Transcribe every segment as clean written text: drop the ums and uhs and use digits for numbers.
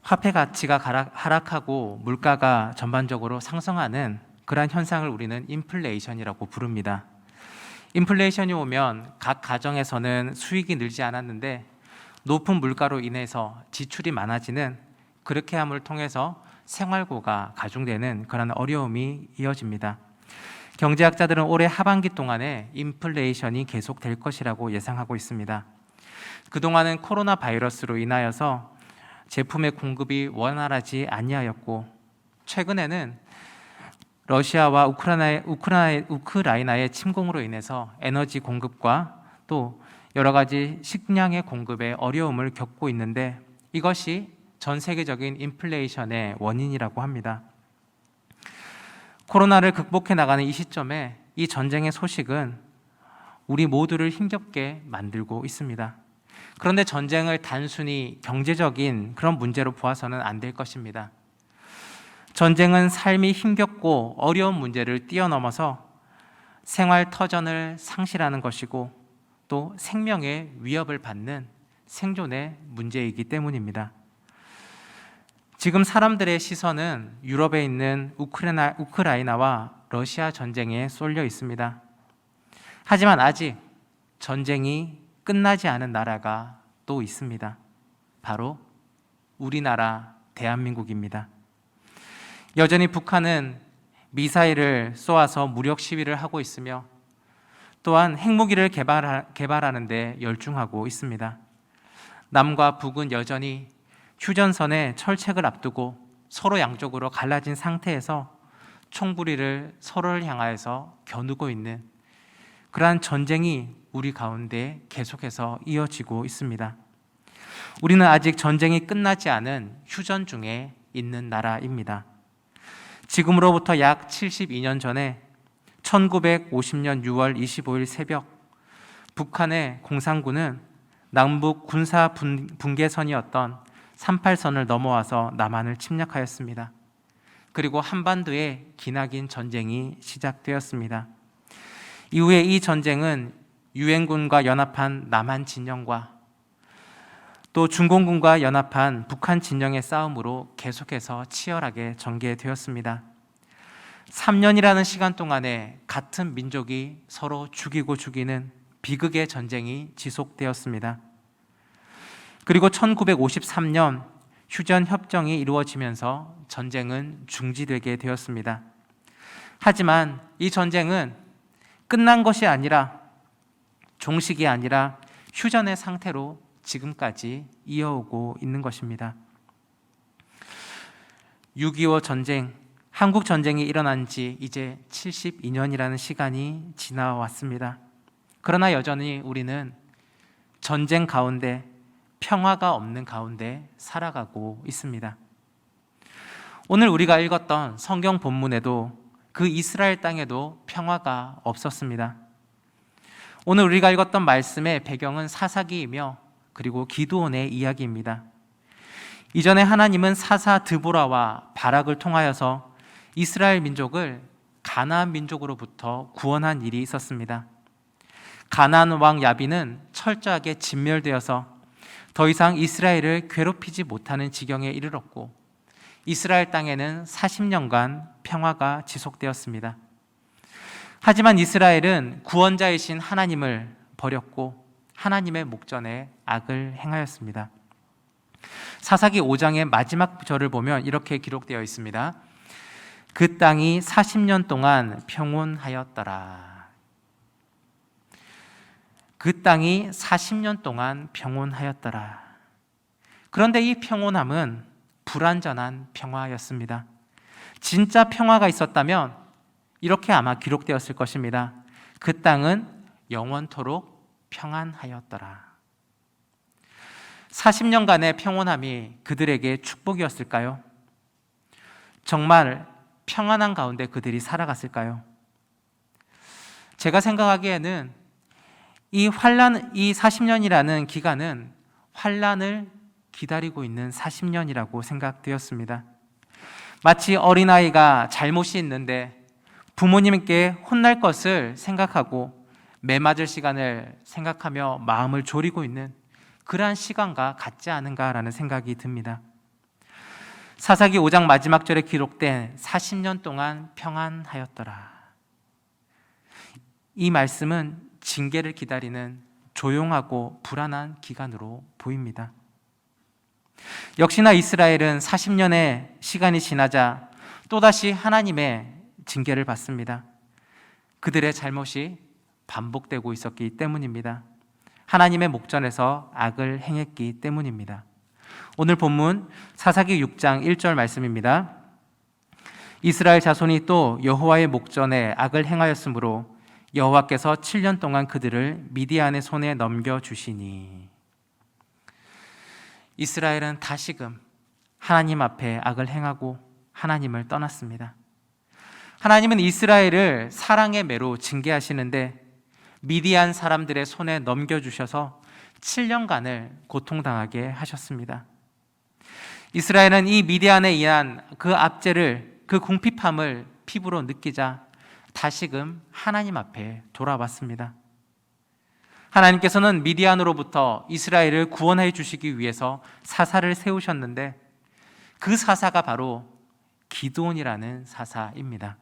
화폐 가치가 하락하고 물가가 전반적으로 상승하는 그러한 현상을 우리는 인플레이션이라고 부릅니다. 인플레이션이 오면 각 가정에서는 수익이 늘지 않았는데 높은 물가로 인해서 지출이 많아지는, 그렇게 함을 통해서 생활고가 가중되는 그런 어려움이 이어집니다. 경제학자들은 올해 하반기 동안에 인플레이션이 계속될 것이라고 예상하고 있습니다. 그동안은 코로나 바이러스로 인하여서 제품의 공급이 원활하지 아니하였고, 최근에는 러시아와 우크라이나의 침공으로 인해서 에너지 공급과 또 여러 가지 식량의 공급에 어려움을 겪고 있는데, 이것이 전 세계적인 인플레이션의 원인이라고 합니다. 코로나를 극복해 나가는 이 시점에 이 전쟁의 소식은 우리 모두를 힘겹게 만들고 있습니다. 그런데 전쟁을 단순히 경제적인 그런 문제로 보아서는 안 될 것입니다. 전쟁은 삶이 힘겹고 어려운 문제를 뛰어넘어서 생활 터전을 상실하는 것이고 또 생명의 위협을 받는 생존의 문제이기 때문입니다. 지금 사람들의 시선은 유럽에 있는 우크라이나와 러시아 전쟁에 쏠려 있습니다. 하지만 아직 전쟁이 끝나지 않은 나라가 또 있습니다. 바로 우리나라 대한민국입니다. 여전히 북한은 미사일을 쏘아서 무력 시위를 하고 있으며 또한 핵무기를 개발하는 데 열중하고 있습니다. 남과 북은 여전히 휴전선의 철책을 앞두고 서로 양쪽으로 갈라진 상태에서 총부리를 서로를 향하여서 겨누고 있는 그러한 전쟁이 우리 가운데 계속해서 이어지고 있습니다. 우리는 아직 전쟁이 끝나지 않은 휴전 중에 있는 나라입니다. 지금으로부터 약 72년 전에 1950년 6월 25일 새벽, 북한의 공산군은 남북 군사 분계선이었던 38선을 넘어와서 남한을 침략하였습니다. 그리고 한반도에 기나긴 전쟁이 시작되었습니다. 이후에 이 전쟁은 유엔군과 연합한 남한 진영과 또 중공군과 연합한 북한 진영의 싸움으로 계속해서 치열하게 전개되었습니다. 3년이라는 시간 동안에 같은 민족이 서로 죽이고 죽이는 비극의 전쟁이 지속되었습니다. 그리고 1953년 휴전 협정이 이루어지면서 전쟁은 중지되게 되었습니다. 하지만 이 전쟁은 끝난 것이 아니라, 종식이 아니라 휴전의 상태로 지금까지 이어오고 있는 것입니다. 6.25 전쟁, 한국 전쟁이 일어난 지 이제 72년이라는 시간이 지나왔습니다. 그러나 여전히 우리는 전쟁 가운데, 평화가 없는 가운데 살아가고 있습니다. 오늘 우리가 읽었던 성경 본문에도 그 이스라엘 땅에도 평화가 없었습니다. 오늘 우리가 읽었던 말씀의 배경은 사사기이며 그리고 기드온의 이야기입니다. 이전에 하나님은 사사 드보라와 바락을 통하여서 이스라엘 민족을 가나안 민족으로부터 구원한 일이 있었습니다. 가나안 왕 야빈은 철저하게 진멸되어서 더 이상 이스라엘을 괴롭히지 못하는 지경에 이르렀고, 이스라엘 땅에는 40년간 평화가 지속되었습니다. 하지만 이스라엘은 구원자이신 하나님을 버렸고 하나님의 목전에 악을 행하였습니다. 사사기 5장의 마지막 절을 보면 이렇게 기록되어 있습니다. 그 땅이 40년 동안 평온하였더라. 그 땅이 40년 동안 평온하였더라. 그런데 이 평온함은 불완전한 평화였습니다. 진짜 평화가 있었다면 이렇게 아마 기록되었을 것입니다. 그 땅은 영원토록 평안하였더라. 40년간의 평온함이 그들에게 축복이었을까요? 정말 평안한 가운데 그들이 살아갔을까요? 제가 생각하기에는 이 40년이라는 기간은 환난을 기다리고 있는 40년이라고 생각되었습니다. 마치 어린아이가 잘못이 있는데 부모님께 혼날 것을 생각하고 매맞을 시간을 생각하며 마음을 졸이고 있는 그러한 시간과 같지 않은가라는 생각이 듭니다. 사사기 5장 마지막 절에 기록된 40년 동안 평안하였더라. 이 말씀은 징계를 기다리는 조용하고 불안한 기간으로 보입니다. 역시나 이스라엘은 40년의 시간이 지나자 또다시 하나님의 징계를 받습니다. 그들의 잘못이 반복되고 있었기 때문입니다. 하나님의 목전에서 악을 행했기 때문입니다. 오늘 본문 사사기 6장 1절 말씀입니다. 이스라엘 자손이 또 여호와의 목전에 악을 행하였으므로 여호와께서 7년 동안 그들을 미디안의 손에 넘겨주시니. 이스라엘은 다시금 하나님 앞에 악을 행하고 하나님을 떠났습니다. 하나님은 이스라엘을 사랑의 매로 징계하시는데 미디안 사람들의 손에 넘겨주셔서 7년간을 고통당하게 하셨습니다. 이스라엘은 이 미디안에 의한 그 압제를, 그 궁핍함을 피부로 느끼자 다시금 하나님 앞에 돌아왔습니다. 하나님께서는 미디안으로부터 이스라엘을 구원해 주시기 위해서 사사를 세우셨는데 그 사사가 바로 기드온이라는 사사입니다.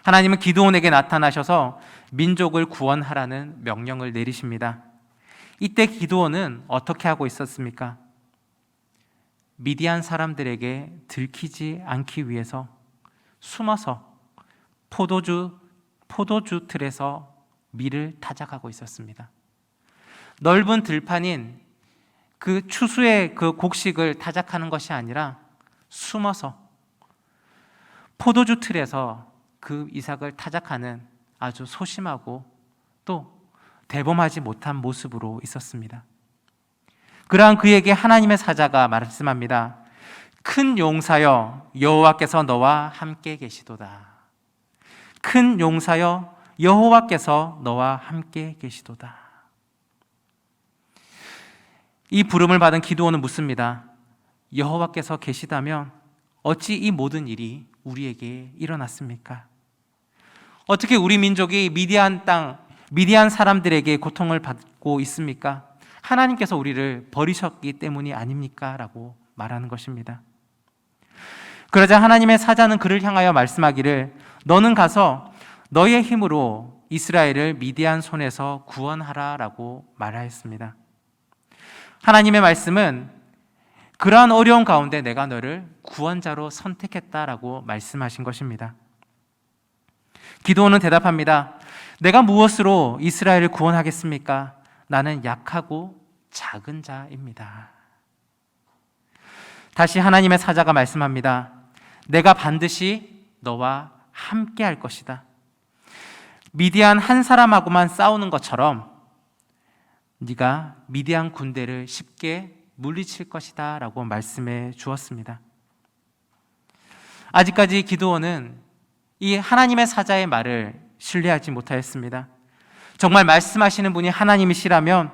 하나님은 기드온에게 나타나셔서 민족을 구원하라는 명령을 내리십니다. 이때 기드온은 어떻게 하고 있었습니까? 미디안 사람들에게 들키지 않기 위해서 숨어서 포도주 틀에서 밀을 타작하고 있었습니다. 넓은 들판인 그 추수의 그 곡식을 타작하는 것이 아니라 숨어서 포도주 틀에서 그 이삭을 타작하는 아주 소심하고 또 대범하지 못한 모습으로 있었습니다. 그러한 그에게 하나님의 사자가 말씀합니다. 큰 용사여 여호와께서 너와 함께 계시도다. 큰 용사여 여호와께서 너와 함께 계시도다. 이 부름을 받은 기드온은 묻습니다. 여호와께서 계시다면 어찌 이 모든 일이 우리에게 일어났습니까? 어떻게 우리 민족이 미디안 땅, 미디안 사람들에게 고통을 받고 있습니까? 하나님께서 우리를 버리셨기 때문이 아닙니까? 라고 말하는 것입니다. 그러자 하나님의 사자는 그를 향하여 말씀하기를 너는 가서 너의 힘으로 이스라엘을 미디안 손에서 구원하라 라고 말하였습니다. 하나님의 말씀은 그러한 어려운 가운데 내가 너를 구원자로 선택했다라고 말씀하신 것입니다. 기드온은 대답합니다. 내가 무엇으로 이스라엘을 구원하겠습니까? 나는 약하고 작은 자입니다. 다시 하나님의 사자가 말씀합니다. 내가 반드시 너와 함께 할 것이다. 미디안 한 사람하고만 싸우는 것처럼 네가 미디안 군대를 쉽게 물리칠 것이다 라고 말씀해 주었습니다. 아직까지 기드온은 이 하나님의 사자의 말을 신뢰하지 못하였습니다. 정말 말씀하시는 분이 하나님이시라면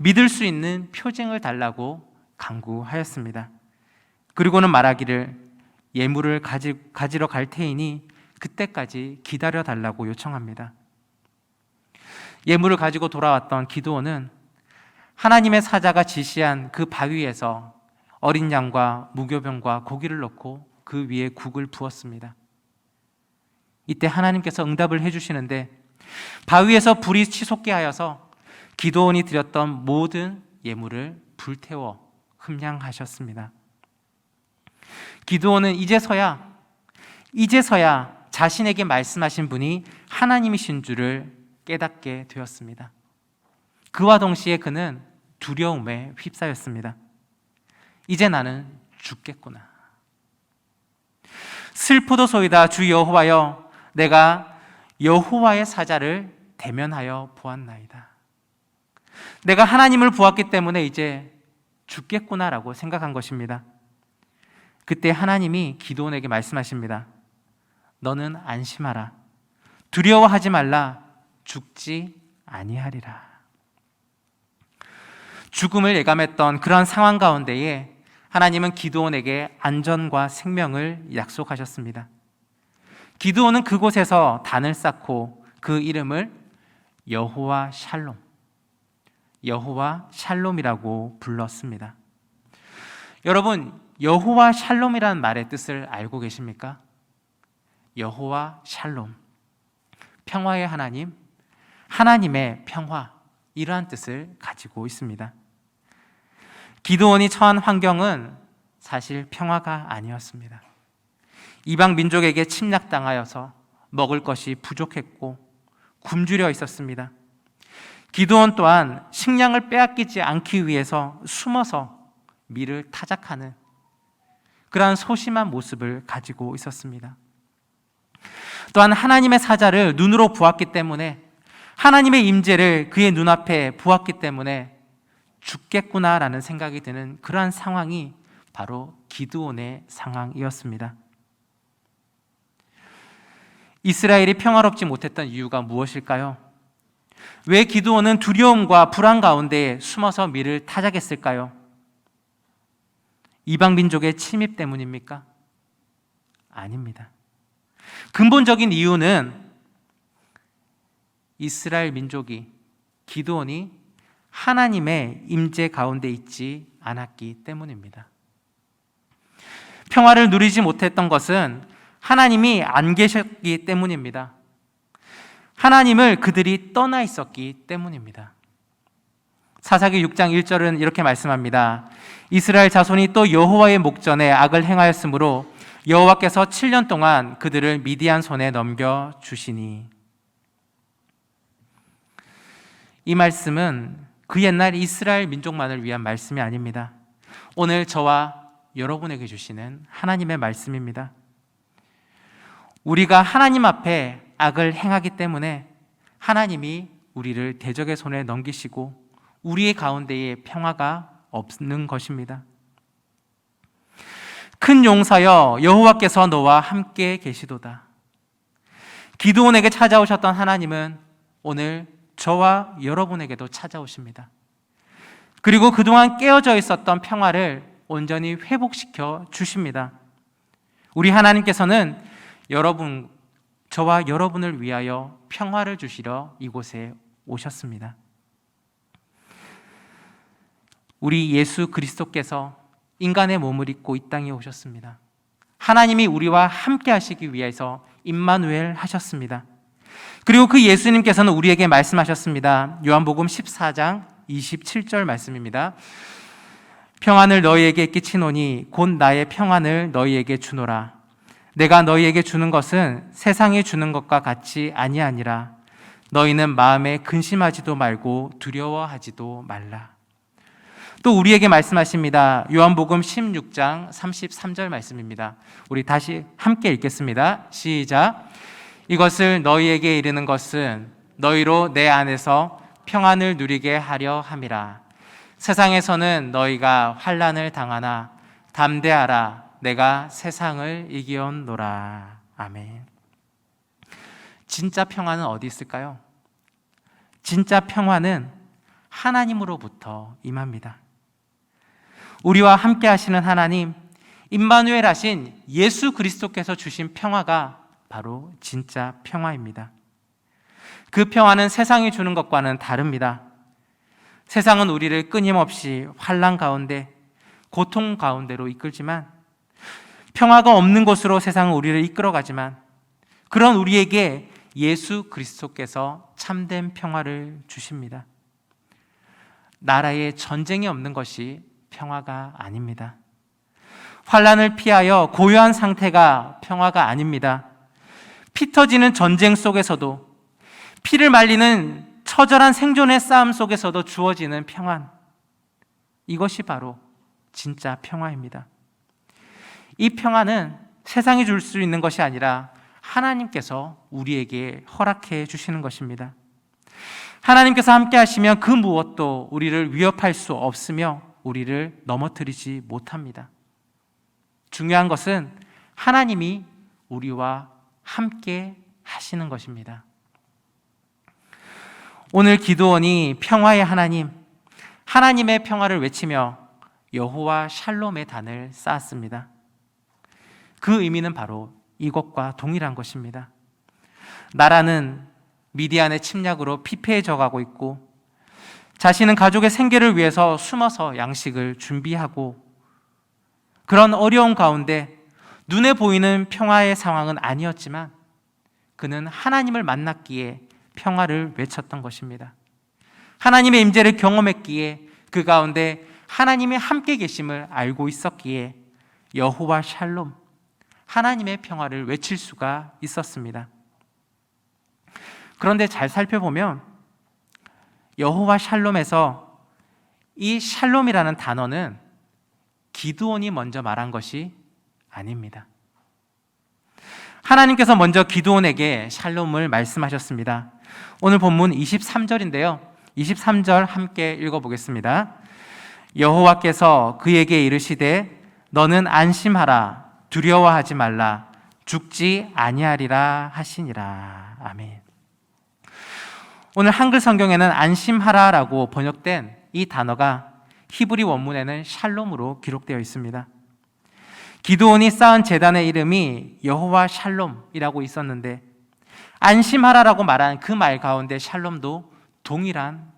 믿을 수 있는 표징을 달라고 간구하였습니다. 그리고는 말하기를 예물을 가지러 갈 테이니 그때까지 기다려 달라고 요청합니다. 예물을 가지고 돌아왔던 기드온은 하나님의 사자가 지시한 그 바위에서 어린 양과 무교병과 고기를 넣고 그 위에 국을 부었습니다. 이때 하나님께서 응답을 해주시는데 바위에서 불이 치솟게 하여서 기드온이 드렸던 모든 예물을 불태워 흠양하셨습니다. 기드온은 이제서야 자신에게 말씀하신 분이 하나님이신 줄을 깨닫게 되었습니다. 그와 동시에 그는 두려움에 휩싸였습니다. 이제 나는 죽겠구나. 슬프도소이다 주 여호와여 내가 여호와의 사자를 대면하여 보았나이다. 내가 하나님을 보았기 때문에 이제 죽겠구나라고 생각한 것입니다. 그때 하나님이 기드온에게 말씀하십니다. 너는 안심하라. 두려워하지 말라. 죽지 아니하리라. 죽음을 예감했던 그런 상황 가운데에 하나님은 기드온에게 안전과 생명을 약속하셨습니다. 기드온은 그곳에서 단을 쌓고 그 이름을 여호와 샬롬, 여호와 샬롬이라고 불렀습니다. 여러분, 여호와 샬롬이라는 말의 뜻을 알고 계십니까? 여호와 샬롬, 평화의 하나님, 하나님의 평화, 이러한 뜻을 가지고 있습니다. 기드온이 처한 환경은 사실 평화가 아니었습니다. 이방 민족에게 침략당하여서 먹을 것이 부족했고 굶주려 있었습니다. 기드온 또한 식량을 빼앗기지 않기 위해서 숨어서 밀을 타작하는 그러한 소심한 모습을 가지고 있었습니다. 또한 하나님의 사자를 눈으로 보았기 때문에, 하나님의 임재를 그의 눈앞에 보았기 때문에 죽겠구나라는 생각이 드는 그러한 상황이 바로 기드온의 상황이었습니다. 이스라엘이 평화롭지 못했던 이유가 무엇일까요? 왜 기드온은 두려움과 불안 가운데 숨어서 밀을 타작했을까요? 이방 민족의 침입 때문입니까? 아닙니다. 근본적인 이유는 이스라엘 민족이, 기드온이 하나님의 임재 가운데 있지 않았기 때문입니다. 평화를 누리지 못했던 것은 하나님이 안 계셨기 때문입니다. 하나님을 그들이 떠나 있었기 때문입니다. 사사기 6장 1절은 이렇게 말씀합니다. 이스라엘 자손이 또 여호와의 목전에 악을 행하였으므로 여호와께서 7년 동안 그들을 미디안 손에 넘겨주시니. 이 말씀은 그 옛날 이스라엘 민족만을 위한 말씀이 아닙니다. 오늘 저와 여러분에게 주시는 하나님의 말씀입니다. 우리가 하나님 앞에 악을 행하기 때문에 하나님이 우리를 대적의 손에 넘기시고 우리의 가운데에 평화가 없는 것입니다. 큰 용사여, 여호와께서 너와 함께 계시도다. 기드온에게 찾아오셨던 하나님은 오늘 저와 여러분에게도 찾아오십니다. 그리고 그동안 깨어져 있었던 평화를 온전히 회복시켜 주십니다. 우리 하나님께서는 저와 여러분을 위하여 평화를 주시러 이곳에 오셨습니다. 우리 예수 그리스도께서 인간의 몸을 입고 이 땅에 오셨습니다. 하나님이 우리와 함께 하시기 위해서 임마누엘 하셨습니다. 그리고 그 예수님께서는 우리에게 말씀하셨습니다. 요한복음 14장 27절 말씀입니다. 평안을 너희에게 끼치노니 곧 나의 평안을 너희에게 주노라. 내가 너희에게 주는 것은 세상이 주는 것과 같이 아니하니라. 너희는 마음에 근심하지도 말고 두려워하지도 말라. 또 우리에게 말씀하십니다. 요한복음 16장 33절 말씀입니다. 우리 다시 함께 읽겠습니다. 시작. 이것을 너희에게 이르는 것은 너희로 내 안에서 평안을 누리게 하려 함이라. 세상에서는 너희가 환난을 당하나 담대하라. 내가 세상을 이기었노라. 아멘. 진짜 평화는 어디 있을까요? 진짜 평화는 하나님으로부터 임합니다. 우리와 함께 하시는 하나님, 임마누엘 하신 예수 그리스도께서 주신 평화가 바로 진짜 평화입니다. 그 평화는 세상이 주는 것과는 다릅니다. 세상은 우리를 끊임없이 환난 가운데, 고통 가운데로 이끌지만, 평화가 없는 곳으로 세상은 우리를 이끌어가지만, 그런 우리에게 예수 그리스도께서 참된 평화를 주십니다. 나라에 전쟁이 없는 것이 평화가 아닙니다. 환난을 피하여 고요한 상태가 평화가 아닙니다. 피 터지는 전쟁 속에서도, 피를 말리는 처절한 생존의 싸움 속에서도 주어지는 평안, 이것이 바로 진짜 평화입니다. 이 평화는 세상이 줄 수 있는 것이 아니라 하나님께서 우리에게 허락해 주시는 것입니다. 하나님께서 함께 하시면 그 무엇도 우리를 위협할 수 없으며 우리를 넘어뜨리지 못합니다. 중요한 것은 하나님이 우리와 함께 하시는 것입니다. 오늘 기드온이 평화의 하나님, 하나님의 평화를 외치며 여호와 샬롬의 단을 쌓았습니다. 그 의미는 바로 이것과 동일한 것입니다. 나라는 미디안의 침략으로 피폐해져 가고 있고, 자신은 가족의 생계를 위해서 숨어서 양식을 준비하고 그런 어려운 가운데 눈에 보이는 평화의 상황은 아니었지만 그는 하나님을 만났기에 평화를 외쳤던 것입니다. 하나님의 임재를 경험했기에 그 가운데 하나님이 함께 계심을 알고 있었기에 여호와 샬롬, 하나님의 평화를 외칠 수가 있었습니다. 그런데 잘 살펴보면 여호와 샬롬에서 이 샬롬이라는 단어는 기드온이 먼저 말한 것이 아닙니다. 하나님께서 먼저 기드온에게 샬롬을 말씀하셨습니다. 오늘 본문 23절인데요. 23절 함께 읽어보겠습니다. 여호와께서 그에게 이르시되 너는 안심하라 두려워하지 말라 죽지 아니하리라 하시니라. 아멘. 오늘 한글 성경에는 안심하라라고 번역된 이 단어가 히브리 원문에는 샬롬으로 기록되어 있습니다. 기드온이 쌓은 제단의 이름이 여호와 샬롬이라고 있었는데 안심하라라고 말한 그 말 가운데 샬롬도 동일한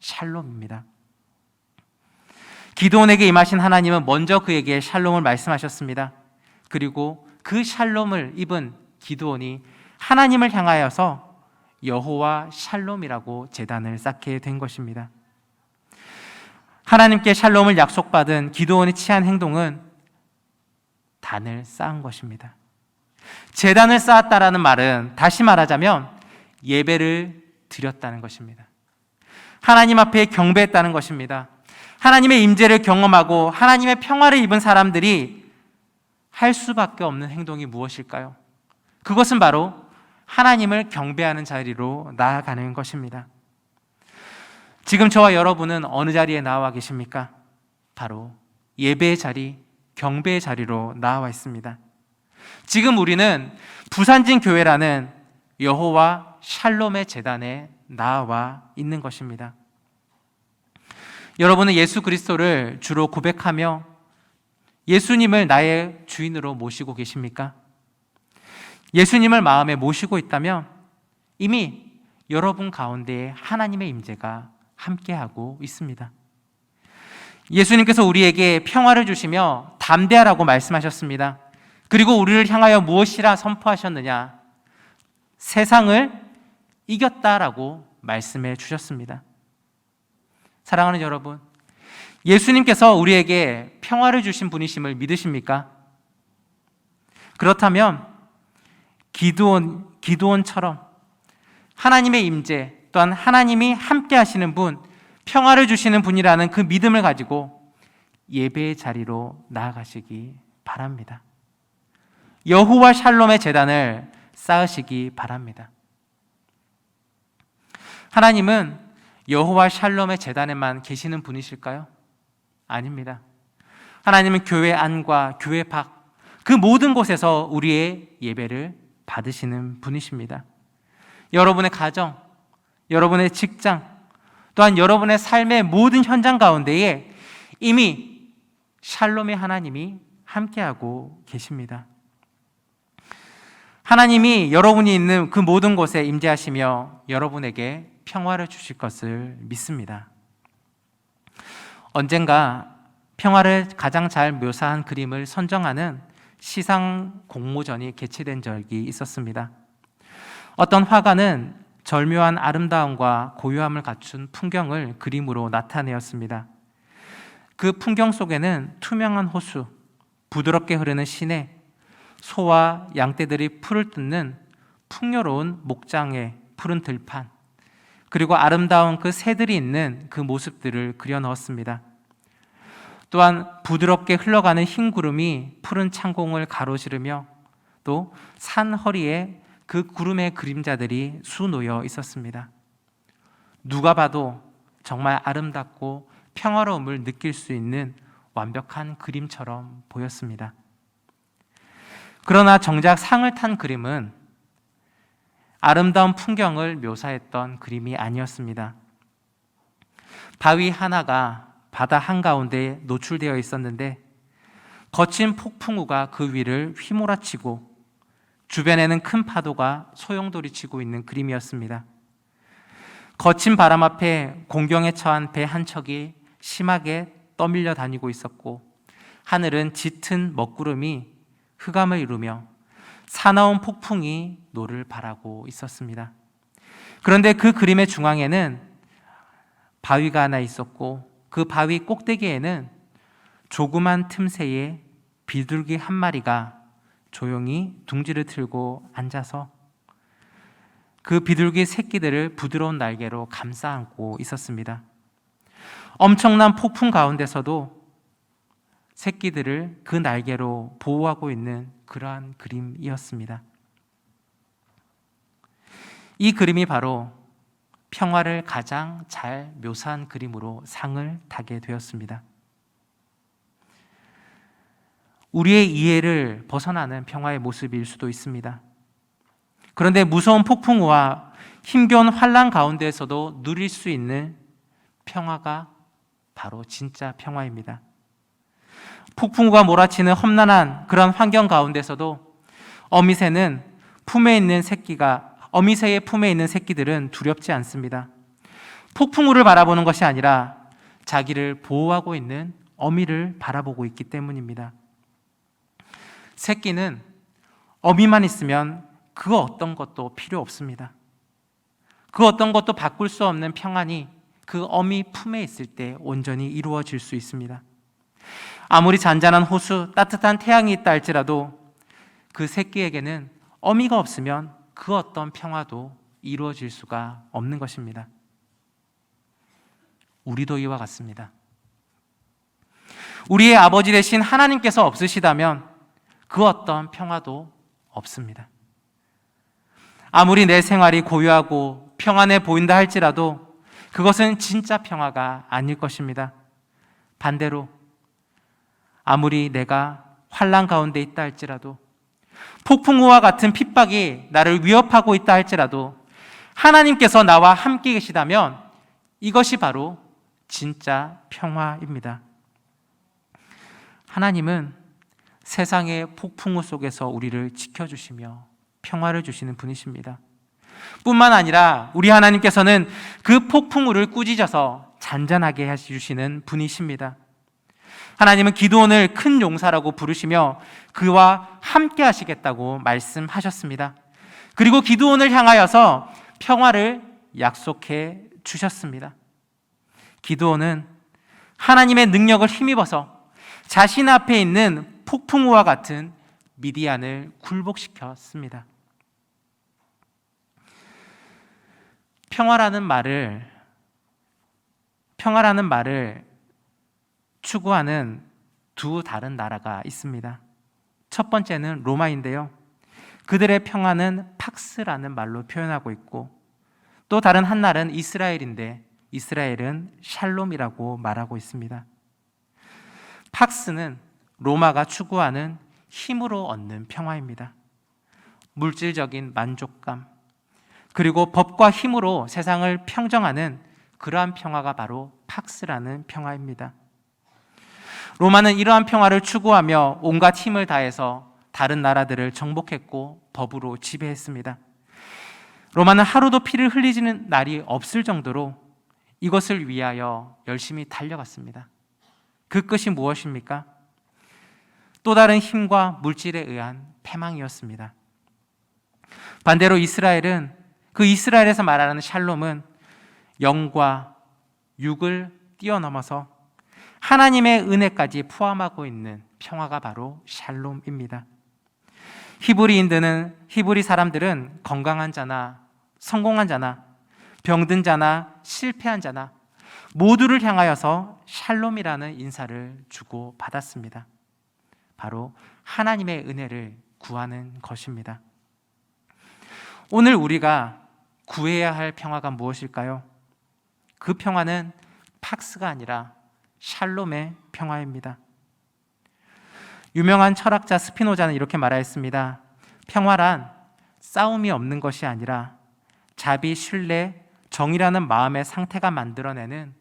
샬롬입니다. 기드온에게 임하신 하나님은 먼저 그에게 샬롬을 말씀하셨습니다. 그리고 그 샬롬을 입은 기드온이 하나님을 향하여서 여호와 샬롬이라고 제단을 쌓게 된 것입니다. 하나님께 샬롬을 약속받은 기드온이 취한 행동은 단을 쌓은 것입니다. 제단을 쌓았다라는 말은 다시 말하자면 예배를 드렸다는 것입니다. 하나님 앞에 경배했다는 것입니다. 하나님의 임재를 경험하고 하나님의 평화를 입은 사람들이 할 수밖에 없는 행동이 무엇일까요? 그것은 바로 하나님을 경배하는 자리로 나아가는 것입니다. 지금 저와 여러분은 어느 자리에 나와 계십니까? 바로 예배의 자리, 경배의 자리로 나와 있습니다. 지금 우리는 부산진 교회라는 여호와 샬롬의 제단에 나와 있는 것입니다. 여러분은 예수 그리스도를 주로 고백하며 예수님을 나의 주인으로 모시고 계십니까? 예수님을 마음에 모시고 있다면 이미 여러분 가운데에 하나님의 임재가 함께하고 있습니다. 예수님께서 우리에게 평화를 주시며 담대하라고 말씀하셨습니다. 그리고 우리를 향하여 무엇이라 선포하셨느냐? 세상을 이겼다라고 말씀해 주셨습니다. 사랑하는 여러분, 예수님께서 우리에게 평화를 주신 분이심을 믿으십니까? 그렇다면 기드온처럼 하나님의 임재 또한 하나님이 함께 하시는 분, 평화를 주시는 분이라는 그 믿음을 가지고 예배의 자리로 나아가시기 바랍니다. 여호와 샬롬의 제단을 쌓으시기 바랍니다. 하나님은 여호와 샬롬의 제단에만 계시는 분이실까요? 아닙니다. 하나님은 교회 안과 교회 밖 그 모든 곳에서 우리의 예배를 받으시는 분이십니다. 여러분의 가정, 여러분의 직장, 또한 여러분의 삶의 모든 현장 가운데에 이미 샬롬의 하나님이 함께하고 계십니다. 하나님이 여러분이 있는 그 모든 곳에 임재하시며 여러분에게 평화를 주실 것을 믿습니다. 언젠가 평화를 가장 잘 묘사한 그림을 선정하는 시상 공모전이 개최된 적이 있었습니다. 어떤 화가는 절묘한 아름다움과 고요함을 갖춘 풍경을 그림으로 나타내었습니다. 그 풍경 속에는 투명한 호수, 부드럽게 흐르는 시내, 소와 양떼들이 풀을 뜯는 풍요로운 목장의 푸른 들판, 그리고 아름다운 그 새들이 있는 그 모습들을 그려 넣었습니다. 또한 부드럽게 흘러가는 흰 구름이 푸른 창공을 가로지르며 또 산 허리에 그 구름의 그림자들이 수놓여 있었습니다. 누가 봐도 정말 아름답고 평화로움을 느낄 수 있는 완벽한 그림처럼 보였습니다. 그러나 정작 상을 탄 그림은 아름다운 풍경을 묘사했던 그림이 아니었습니다. 바위 하나가 바다 한가운데 노출되어 있었는데 거친 폭풍우가 그 위를 휘몰아치고 주변에는 큰 파도가 소용돌이치고 있는 그림이었습니다. 거친 바람 앞에 공경에 처한 배 한 척이 심하게 떠밀려 다니고 있었고, 하늘은 짙은 먹구름이 흑암을 이루며 사나운 폭풍이 노를 바라고 있었습니다. 그런데 그 그림의 중앙에는 바위가 하나 있었고, 그 바위 꼭대기에는 조그만 틈새에 비둘기 한 마리가 조용히 둥지를 틀고 앉아서 그 비둘기 새끼들을 부드러운 날개로 감싸 안고 있었습니다. 엄청난 폭풍 가운데서도 새끼들을 그 날개로 보호하고 있는 그러한 그림이었습니다. 이 그림이 바로 평화를 가장 잘 묘사한 그림으로 상을 타게 되었습니다. 우리의 이해를 벗어나는 평화의 모습일 수도 있습니다. 그런데 무서운 폭풍우와 힘겨운 환란 가운데에서도 누릴 수 있는 평화가 바로 진짜 평화입니다. 폭풍우가 몰아치는 험난한 그런 환경 가운데서도 어미새의 품에 있는 새끼들은 두렵지 않습니다. 폭풍우를 바라보는 것이 아니라 자기를 보호하고 있는 어미를 바라보고 있기 때문입니다. 새끼는 어미만 있으면 그 어떤 것도 필요 없습니다. 그 어떤 것도 바꿀 수 없는 평안이 그 어미 품에 있을 때 온전히 이루어질 수 있습니다. 아무리 잔잔한 호수, 따뜻한 태양이 있다 할지라도 그 새끼에게는 어미가 없으면 그 어떤 평화도 이루어질 수가 없는 것입니다. 우리도 이와 같습니다. 우리의 아버지 되신 하나님께서 없으시다면 그 어떤 평화도 없습니다. 아무리 내 생활이 고요하고 평안해 보인다 할지라도 그것은 진짜 평화가 아닐 것입니다. 반대로 아무리 내가 환난 가운데 있다 할지라도 폭풍우와 같은 핍박이 나를 위협하고 있다 할지라도 하나님께서 나와 함께 계시다면 이것이 바로 진짜 평화입니다. 하나님은 세상의 폭풍우 속에서 우리를 지켜주시며 평화를 주시는 분이십니다. 뿐만 아니라 우리 하나님께서는 그 폭풍우를 꾸짖어서 잔잔하게 해주시는 분이십니다. 하나님은 기드온을 큰 용사라고 부르시며 그와 함께 하시겠다고 말씀하셨습니다. 그리고 기드온을 향하여서 평화를 약속해 주셨습니다. 기드온은 하나님의 능력을 힘입어서 자신 앞에 있는 폭풍우와 같은 미디안을 굴복시켰습니다. 평화라는 말을 추구하는 두 다른 나라가 있습니다. 첫 번째는 로마인데요. 그들의 평화는 팍스라는 말로 표현하고 있고, 또 다른 한 나라는 이스라엘인데 이스라엘은 샬롬이라고 말하고 있습니다. 팍스는 로마가 추구하는 힘으로 얻는 평화입니다. 물질적인 만족감, 그리고 법과 힘으로 세상을 평정하는 그러한 평화가 바로 팍스라는 평화입니다. 로마는 이러한 평화를 추구하며 온갖 힘을 다해서 다른 나라들을 정복했고 법으로 지배했습니다. 로마는 하루도 피를 흘리지는 날이 없을 정도로 이것을 위하여 열심히 달려갔습니다. 그 끝이 무엇입니까? 또 다른 힘과 물질에 의한 패망이었습니다. 반대로 이스라엘은, 그 이스라엘에서 말하는 샬롬은 영과 육을 뛰어넘어서 하나님의 은혜까지 포함하고 있는 평화가 바로 샬롬입니다. 히브리 사람들은 건강한 자나 성공한 자나 병든 자나 실패한 자나 모두를 향하여서 샬롬이라는 인사를 주고 받았습니다. 바로 하나님의 은혜를 구하는 것입니다. 오늘 우리가 구해야 할 평화가 무엇일까요? 그 평화는 팍스가 아니라 샬롬의 평화입니다. 유명한 철학자 스피노자는 이렇게 말하였습니다. 평화란 싸움이 없는 것이 아니라 자비, 신뢰, 정의라는 마음의 상태가 만들어내는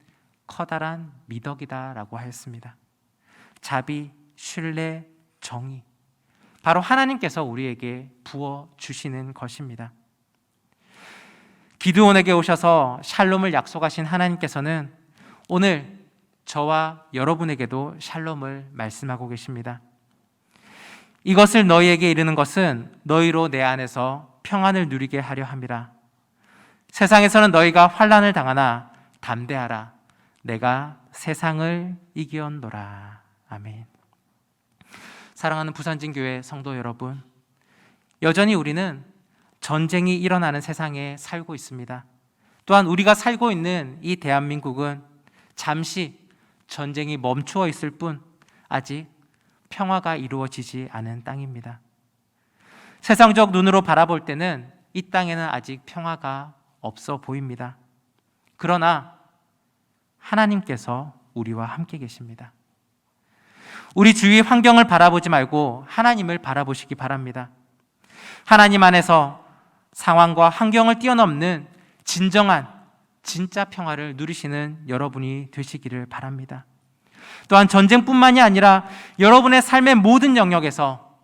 커다란 미덕이다라고 하였습니다. 자비, 신뢰, 정의, 바로 하나님께서 우리에게 부어주시는 것입니다. 기드온에게 오셔서 샬롬을 약속하신 하나님께서는 오늘 저와 여러분에게도 샬롬을 말씀하고 계십니다. 이것을 너희에게 이르는 것은 너희로 내 안에서 평안을 누리게 하려 함이라. 세상에서는 너희가 환난을 당하나 담대하라. 내가 세상을 이기었노라. 아멘. 사랑하는 부산진교회 성도 여러분, 여전히 우리는 전쟁이 일어나는 세상에 살고 있습니다. 또한 우리가 살고 있는 이 대한민국은 잠시 전쟁이 멈추어 있을 뿐 아직 평화가 이루어지지 않은 땅입니다. 세상적 눈으로 바라볼 때는 이 땅에는 아직 평화가 없어 보입니다. 그러나 하나님께서 우리와 함께 계십니다. 우리 주위 환경을 바라보지 말고 하나님을 바라보시기 바랍니다. 하나님 안에서 상황과 환경을 뛰어넘는 진정한 진짜 평화를 누리시는 여러분이 되시기를 바랍니다. 또한 전쟁뿐만이 아니라 여러분의 삶의 모든 영역에서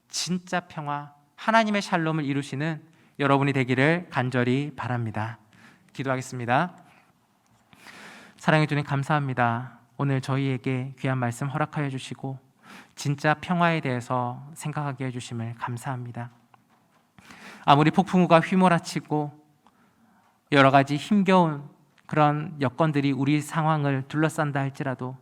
진짜 평화, 하나님의 샬롬을 이루시는 여러분이 되기를 간절히 바랍니다. 기도하겠습니다. 사랑해 주님 감사합니다. 오늘 저희에게 귀한 말씀 허락하여 주시고 진짜 평화에 대해서 생각하게 해주심을 감사합니다. 아무리 폭풍우가 휘몰아치고 여러 가지 힘겨운 그런 여건들이 우리 상황을 둘러싼다 할지라도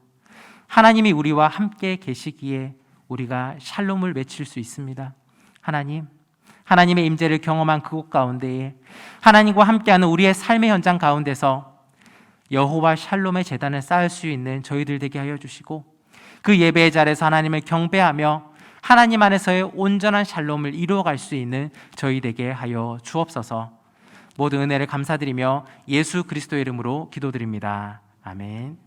하나님이 우리와 함께 계시기에 우리가 샬롬을 외칠 수 있습니다. 하나님, 하나님의 임재를 경험한 그곳 가운데에 하나님과 함께하는 우리의 삶의 현장 가운데서 여호와 샬롬의 제단을 쌓을 수 있는 저희들 되게 하여 주시고 그 예배의 자리에서 하나님을 경배하며 하나님 안에서의 온전한 샬롬을 이루어갈 수 있는 저희 되게 하여 주옵소서. 모든 은혜를 감사드리며 예수 그리스도의 이름으로 기도드립니다. 아멘.